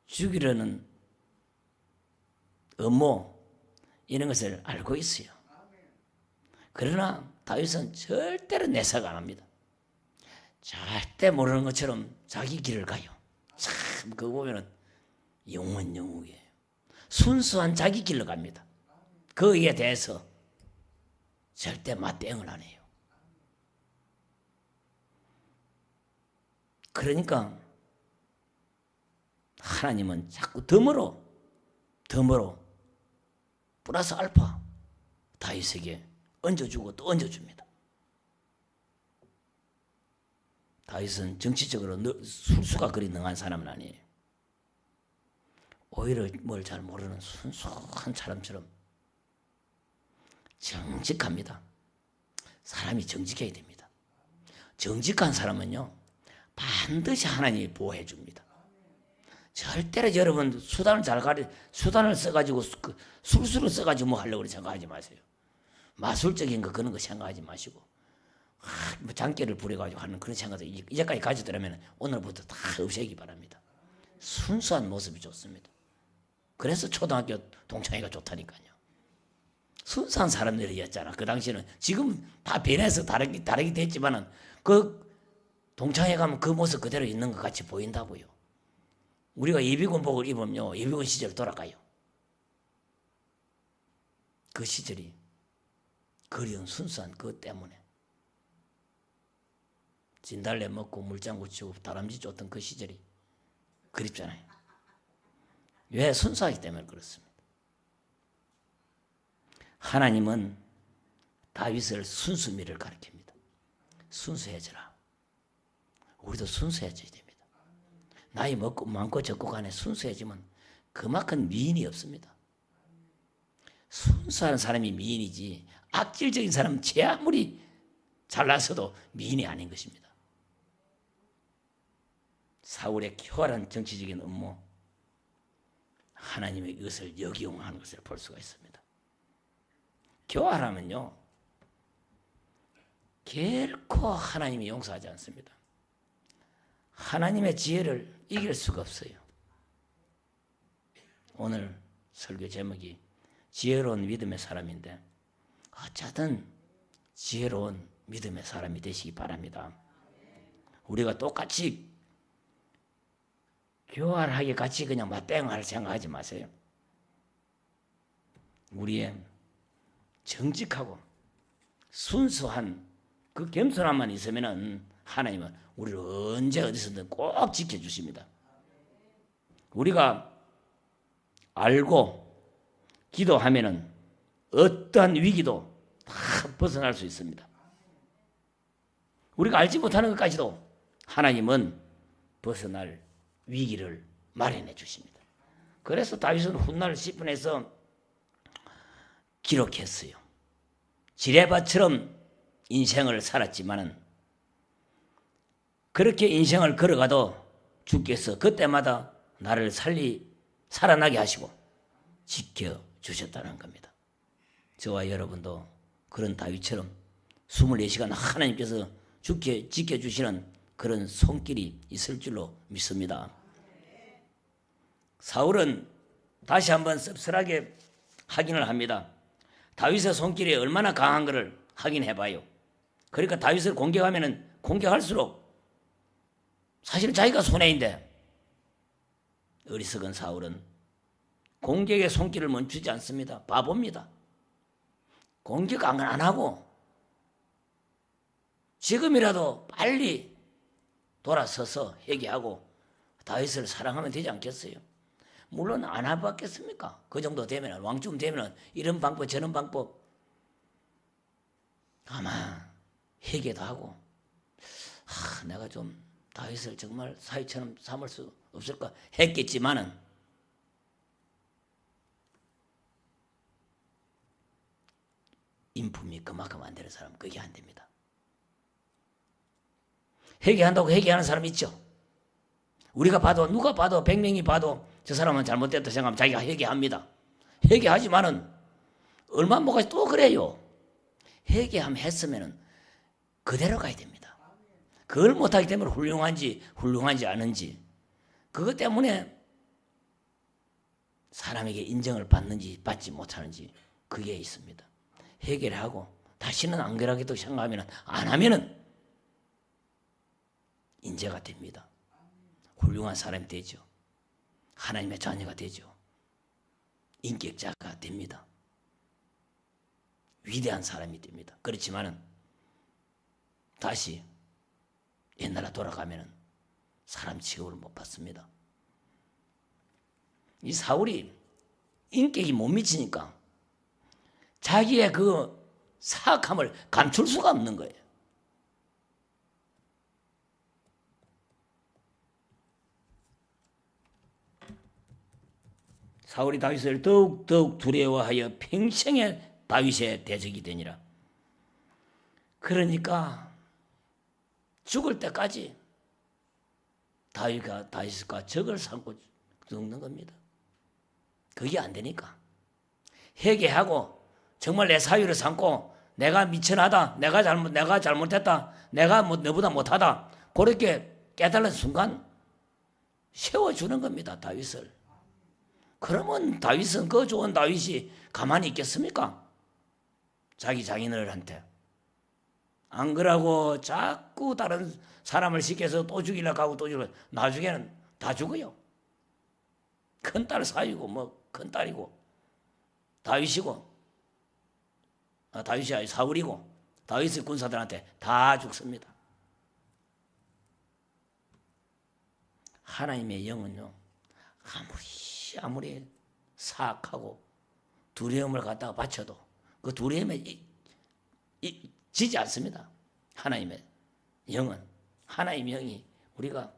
죽이려는 음모 이런 것을 알고 있어요. 그러나 다윗은 절대로 내사가 안 합니다. 절대 모르는 것처럼 자기 길을 가요. 참 그거 보면은 영원영웅이에요. 순수한 자기 길로 갑니다. 거기에 대해서 절대 맞대응을 안 해요. 그러니까 하나님은 자꾸 덤으로 플러스 알파 다윗에게 얹어주고 또 얹어줍니다. 다윗은 정치적으로 술수가 그리 능한 사람은 아니에요. 오히려 뭘 잘 모르는 순수한 사람처럼 정직합니다. 사람이 정직해야 됩니다. 정직한 사람은요 반드시 하나님이 보호해 줍니다. 절대로 여러분 수단을 써가지고 술수를 써가지고 뭐 하려고 생각하지 마세요. 마술적인 거 그런 거 생각하지 마시고 뭐 장기를 부려가지고 하는 그런 생각도 이제까지 가지더라면 오늘부터 다 없애기 바랍니다. 순수한 모습이 좋습니다. 그래서 초등학교 동창회가 좋다니까요. 순수한 사람들이었잖아. 그 당시에는 지금 다 변해서 다르게 됐지만은 그 동창회 가면 그 모습 그대로 있는 것 같이 보인다고요. 우리가 예비군복을 입으면요 예비군 시절 돌아가요. 그 시절이 그리운 순수한 그것 때문에 진달래 먹고 물장구 치고 다람쥐 쫓던 그 시절이 그립잖아요. 왜? 순수하기 때문에 그렇습니다. 하나님은 다윗을 순수미를 가르칩니다. 순수해져라. 우리도 순수해져야 됩니다. 나이 많고 적고 간에 순수해지면 그만큼 미인이 없습니다. 순수한 사람이 미인이지 악질적인 사람은 제 아무리 잘나서도 미인이 아닌 것입니다. 사울의 교활한 정치적인 음모, 하나님의 이것을 역이용하는 것을 볼 수가 있습니다. 교활하면요 결코 하나님이 용서하지 않습니다. 하나님의 지혜를 이길 수가 없어요. 오늘 설교 제목이 지혜로운 믿음의 사람인데 어쨌든 지혜로운 믿음의 사람이 되시기 바랍니다. 우리가 똑같이 교활하게 같이 그냥 맞대응할 생각하지 마세요. 우리의 정직하고 순수한 그 겸손함만 있으면은 하나님은 우리를 언제 어디서든 꼭 지켜주십니다. 우리가 알고 기도하면은 어떠한 위기도 다 벗어날 수 있습니다. 우리가 알지 못하는 것까지도 하나님은 벗어날 위기를 마련해 주십니다. 그래서 다윗은 훗날 시편에서 기록했어요. 지레밭처럼 인생을 살았지만은 그렇게 인생을 걸어가도 주께서 그때마다 나를 살아나게 하시고 지켜주셨다는 겁니다. 저와 여러분도 그런 다윗처럼 24시간 하나님께서 지켜주시는 그런 손길이 있을 줄로 믿습니다. 사울은 다시 한번 씁쓸하게 확인을 합니다. 다윗의 손길이 얼마나 강한 것을 확인해봐요. 그러니까 다윗을 공격하면 공격할수록 사실 자기가 손해인데, 어리석은 사울은 공격의 손길을 멈추지 않습니다. 바보입니다. 공격 안 하고 지금이라도 빨리 돌아서서 회개하고 다윗을 사랑하면 되지 않겠어요? 물론 안 해봤겠습니까? 그 정도 되면, 왕쯤 되면 이런 방법 저런 방법 아마 회개도 하고, 내가 좀 다윗을 정말 사위처럼 삼을 수 없을까 했겠지만은 인품이 그만큼 안 되는 사람은 그게 안 됩니다. 회개한다고 회개하는 사람 있죠. 우리가 봐도, 누가 봐도, 100명이 봐도 저 사람은 잘못됐다 생각하면 자기가 회개합니다. 회개하지만은 얼마 못 가지 또 그래요. 회개하면 했으면은 그대로 가야 됩니다. 그걸 못하기 때문에 훌륭한지 아는지, 그것 때문에 사람에게 인정을 받는지 받지 못하는지 그게 있습니다. 회개를 하고 다시는 안 그러겠다고 생각하면 안 하면은 인재가 됩니다. 훌륭한 사람이 되죠. 하나님의 자녀가 되죠. 인격자가 됩니다. 위대한 사람이 됩니다. 그렇지만은 다시 옛날에 돌아가면은 사람 취급을 못 받습니다. 이 사울이 인격이 못 미치니까 자기의 그 사악함을 감출 수가 없는 거예요. 사울이 다윗을 더욱 두려워하여 평생에 다윗의 대적이 되니라. 그러니까 죽을 때까지 다윗과 적을 삼고 죽는 겁니다. 그게 안 되니까 회개하고 정말 내 사유를 삼고 내가 미천하다, 내가 잘못했다, 내가 너보다 못하다, 그렇게 깨달은 순간 세워주는 겁니다, 다윗을. 그러면 다윗은, 그 좋은 다윗이 가만히 있겠습니까? 자기 장인어른한테. 안 그러고 자꾸 다른 사람을 시켜서 또 죽이려고 하고 또 죽이려고, 나중에는 다 죽어요. 큰딸 사유고 큰딸이고 다윗이고, 다윗이 아니라 사울이고 다윗의 군사들한테 다 죽습니다. 하나님의 영은요, 아무리 사악하고 두려움을 갖다가 바쳐도 그 두려움에 지지 않습니다. 하나님의 영은, 하나님의 영이, 우리가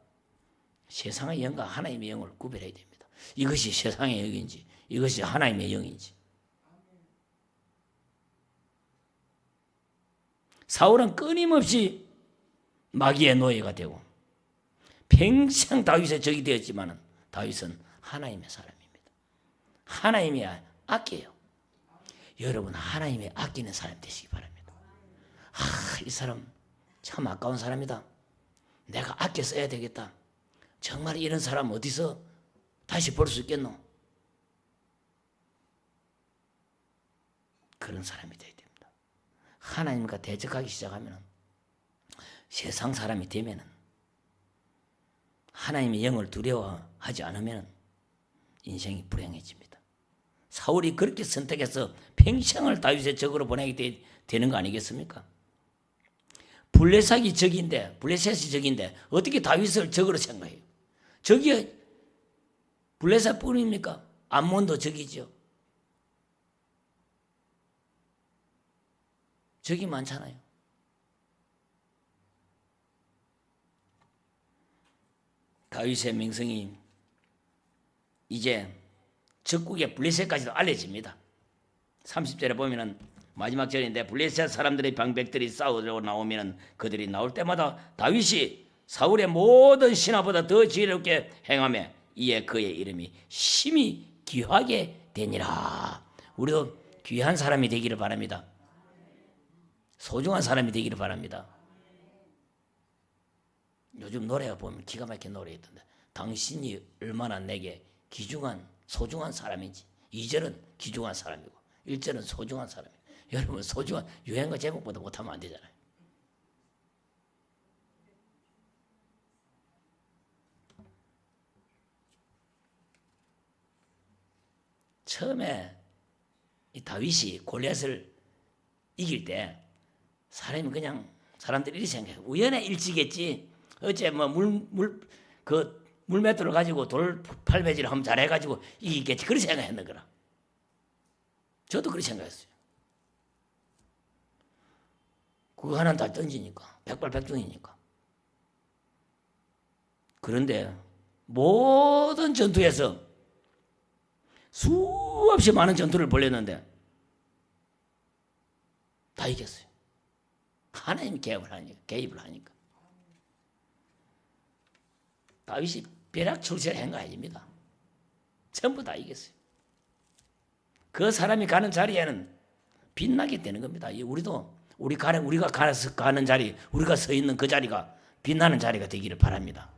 세상의 영과 하나님의 영을 구별해야 됩니다. 이것이 세상의 영인지 이것이 하나님의 영인지. 사울은 끊임없이 마귀의 노예가 되고 평생 다윗의 적이 되었지만 다윗은 하나님의 사람입니다. 하나님이 아껴요. 여러분, 하나님이 아끼는 사람 되시기 바랍니다. 이 사람 참 아까운 사람이다, 내가 아껴 써야 되겠다, 정말 이런 사람 어디서 다시 볼 수 있겠노? 그런 사람이 되어야 됩니다. 하나님과 대적하기 시작하면, 세상 사람이 되면, 하나님의 영을 두려워하지 않으면 인생이 불행해집니다. 사울이 그렇게 선택해서 평생을 다윗의 적으로 보내게 되는 거 아니겠습니까? 블레셋이 적인데 어떻게 다윗을 적으로 생각해요? 적이 블레셋뿐입니까? 암몬도 적이죠. 적이 많잖아요. 다윗의 명성이 이제 적국의 블레셋까지도 알려집니다. 30절에 보면은 마지막 절인데 블레셋 사람들의 방백들이 싸우러 나오면 그들이 나올 때마다 다윗이 사울의 모든 신하보다 더 지혜롭게 행하며 이에 그의 이름이 심히 귀하게 되니라. 우리도 귀한 사람이 되기를 바랍니다. 소중한 사람이 되기를 바랍니다. 요즘 노래가 보면 기가 막힌 노래 있던데, 당신이 얼마나 내게 귀중한 소중한 사람인지. 2절은 귀중한 사람이고 1절은 소중한 사람이에요. 여러분, 소중한 유행가 제목보다 못하면 안 되잖아요. 처음에 이 다윗이 골리앗을 이길 때 사람이 그냥, 사람들이 이렇게 생각해요. 우연의 일치겠지. 어째 뭐 물맷돌을 가지고 돌 팔배지를 하면 잘해가지고 이기겠지. 그렇게 생각했는 거라. 저도 그렇게 생각했어요. 그거 하나는 다 던지니까. 백발백중이니까. 그런데 모든 전투에서 수없이 많은 전투를 벌였는데 다 이겼어요. 하나님이 개입을 하니까. 다윗이 벼락출세한 거 아닙니다. 전부 다 이겼어요. 그 사람이 가는 자리에는 빛나게 되는 겁니다. 우리가 가는 자리, 우리가 서 있는 그 자리가 빛나는 자리가 되기를 바랍니다.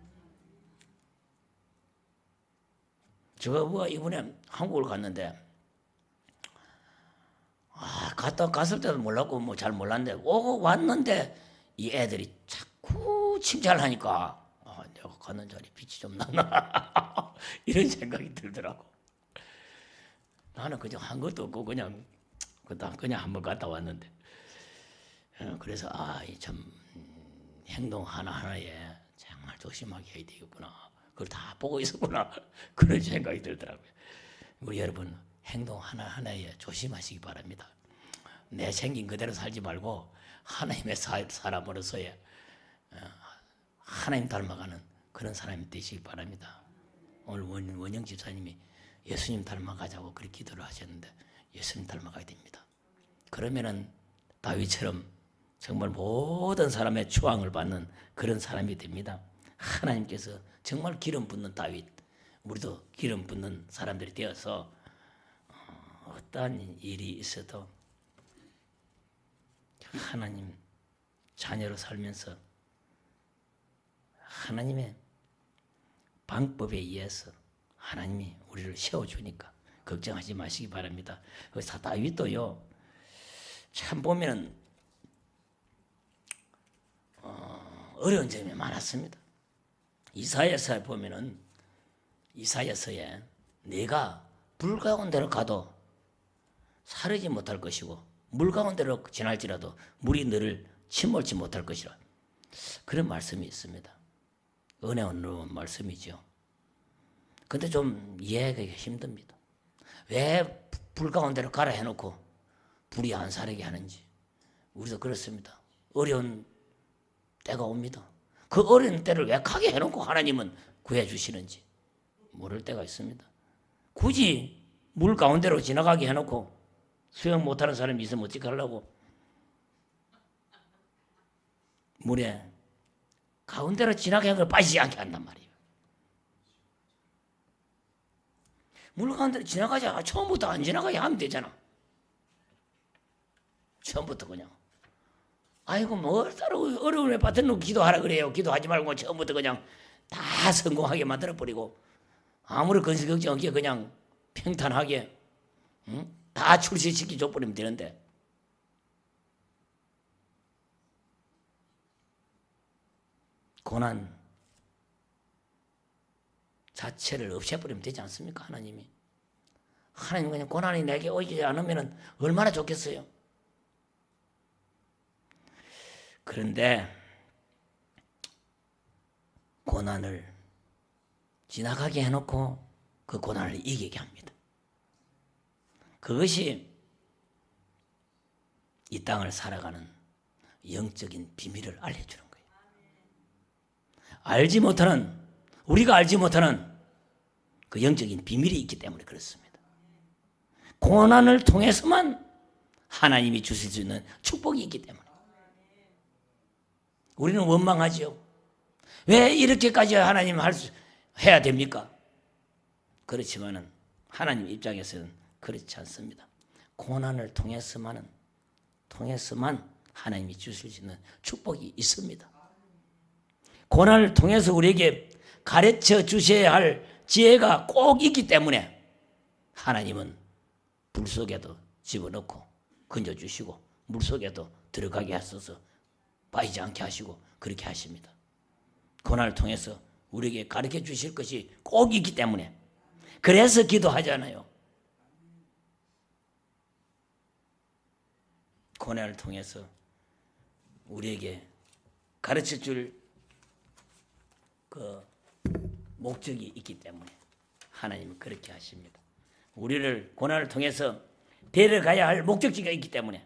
제가 이번에 한국을 갔는데, 갔을 때도 몰랐고 잘 몰랐는데, 오고 왔는데 이 애들이 자꾸 칭찬을 하니까 내가 가는 자리 빛이 좀 나나 이런 생각이 들더라고. 나는 그냥 한 것도 없고 그냥 한번 갔다 왔는데, 그래서 참 행동 하나하나에 정말 조심하게 해야 되겠구나. 그걸 다 보고 있었구나. 그런 생각이 들더라고요. 우리 여러분, 행동 하나하나에 조심하시기 바랍니다. 내 생긴 그대로 살지 말고 하나님의 사람으로서의 하나님 닮아가는 그런 사람이 되시기 바랍니다. 오늘 원영 집사님이 예수님 닮아가자고 그렇게 기도를 하셨는데 예수님 닮아가야 됩니다. 그러면은 다윗처럼 정말 모든 사람의 추앙을 받는 그런 사람이 됩니다. 하나님께서 정말 기름 붓는 다윗, 우리도 기름 붓는 사람들이 되어서 어떠한 일이 있어도 하나님 자녀로 살면서 하나님의 방법에 의해서 하나님이 우리를 세워주니까 걱정하지 마시기 바랍니다. 그래서 다윗도요, 참 보면은 어려운 점이 많았습니다. 이사야서에 보면은, 이사야서에 내가 불 가운데로 가도 사르지 못할 것이고 물 가운데로 지날지라도 물이 너를 침몰치 못할 것이라, 그런 말씀이 있습니다. 은혜로운 말씀이죠. 근데 좀 이해하기가 힘듭니다. 왜 불 가운데로 가라 해놓고 불이 안 사르게 하는지. 우리도 그렇습니다. 어려운 때가 옵니다. 그 어려운 때를 왜 가게 해놓고 하나님은 구해주시는지 모를 때가 있습니다. 굳이 물 가운데로 지나가게 해놓고 수영 못하는 사람이 있으면 어찌 하려고 물에 가운데로 지나게 하고 빠지지 않게 한단 말이에요. 물 가운데로 지나가자. 처음부터 안 지나가게 하면 되잖아. 처음부터 그냥. 아이고 따로 어려움에 빠뜨려 기도하라 그래요. 기도하지 말고 처음부터 그냥 다 성공하게 만들어버리고 아무런 근심 걱정 없게 그냥 평탄하게 다 출시시키 줘버리면 되는데, 고난 자체를 없애버리면 되지 않습니까? 하나님이. 하나님 그냥 고난이 내게 오지 않으면 얼마나 좋겠어요. 그런데 고난을 지나가게 해놓고 그 고난을 이기게 합니다. 그것이 이 땅을 살아가는 영적인 비밀을 알려주는 거예요. 우리가 알지 못하는 그 영적인 비밀이 있기 때문에 그렇습니다. 고난을 통해서만 하나님이 주실 수 있는 축복이 있기 때문에. 우리는 원망하지요. 왜 이렇게까지 하나님 해야 됩니까? 그렇지만은 하나님 입장에서는 그렇지 않습니다. 고난을 통해서만 하나님이 주실 수 있는 축복이 있습니다. 고난을 통해서 우리에게 가르쳐 주셔야 할 지혜가 꼭 있기 때문에 하나님은 불 속에도 집어넣고 건져주시고 물 속에도 들어가게 하셔서 빠지지 않게 하시고 그렇게 하십니다. 고난을 통해서 우리에게 가르쳐 주실 것이 꼭 있기 때문에 그래서 기도하잖아요. 고난을 통해서 우리에게 가르쳐 줄 그 목적이 있기 때문에 하나님은 그렇게 하십니다. 우리를 고난을 통해서 데려가야 할 목적지가 있기 때문에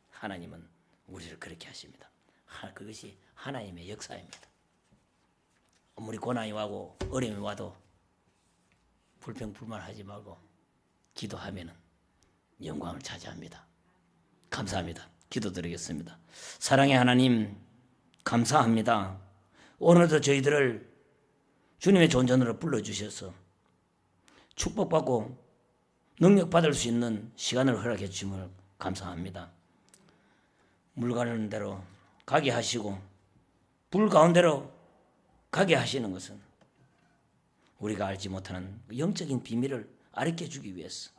하나님은 우리를 그렇게 하십니다. 그것이 하나님의 역사입니다. 아무리 고난이 와고 어려움이 와도 불평불만하지 말고 기도하면은 영광을 차지합니다. 감사합니다. 기도드리겠습니다. 사랑의 하나님 감사합니다. 오늘도 저희들을 주님의 존전으로 불러주셔서 축복받고 능력받을 수 있는 시간을 허락해 주심을 감사합니다. 물 가는 대로 가게 하시고 불 가운데로 가게 하시는 것은 우리가 알지 못하는 영적인 비밀을 가르쳐 주기 위해서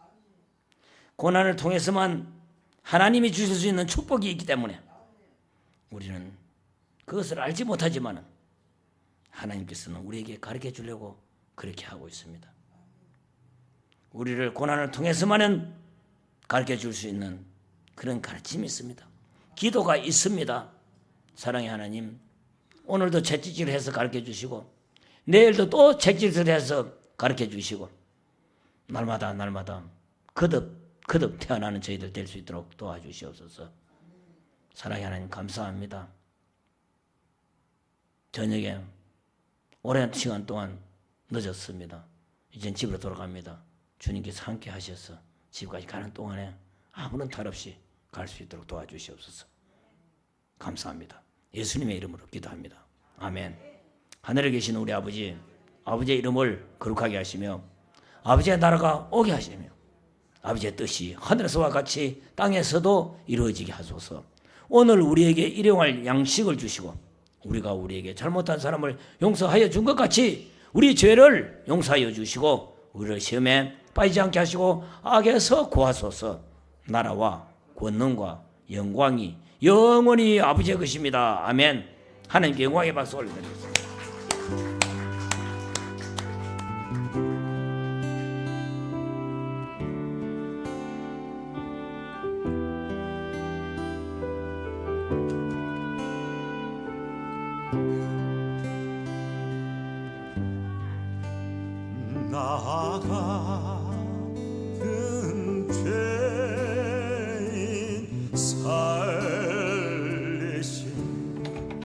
고난을 통해서만 하나님이 주실 수 있는 축복이 있기 때문에 우리는 그것을 알지 못하지만 하나님께서는 우리에게 가르쳐 주려고 그렇게 하고 있습니다. 우리를 고난을 통해서만은 가르쳐 줄 수 있는 그런 가르침이 있습니다. 기도가 있습니다. 사랑의 하나님, 오늘도 채찍질을 해서 가르쳐 주시고 내일도 또 채찍질을 해서 가르쳐 주시고 날마다 거듭 태어나는 저희들 될 수 있도록 도와주시옵소서. 사랑의 하나님 감사합니다. 저녁에 오랜 시간 동안 늦었습니다. 이젠 집으로 돌아갑니다. 주님께서 함께 하셔서 집까지 가는 동안에 아무런 탈 없이 갈 수 있도록 도와주시옵소서. 감사합니다. 예수님의 이름으로 기도합니다. 아멘. 하늘에 계신 우리 아버지, 아버지의 이름을 거룩하게 하시며 아버지의 나라가 오게 하시며 아버지의 뜻이 하늘에서와 같이 땅에서도 이루어지게 하소서. 오늘 우리에게 일용할 양식을 주시고 우리가 우리에게 잘못한 사람을 용서하여 준 것 같이 우리 죄를 용서하여 주시고 우리를 시험에 빠지지 않게 하시고 악에서 구하소서. 나라와 권능과 영광이 영원히 아버지의 것입니다. 아멘. 하나님께 영광의 박수 올려드리겠습니다. 나아가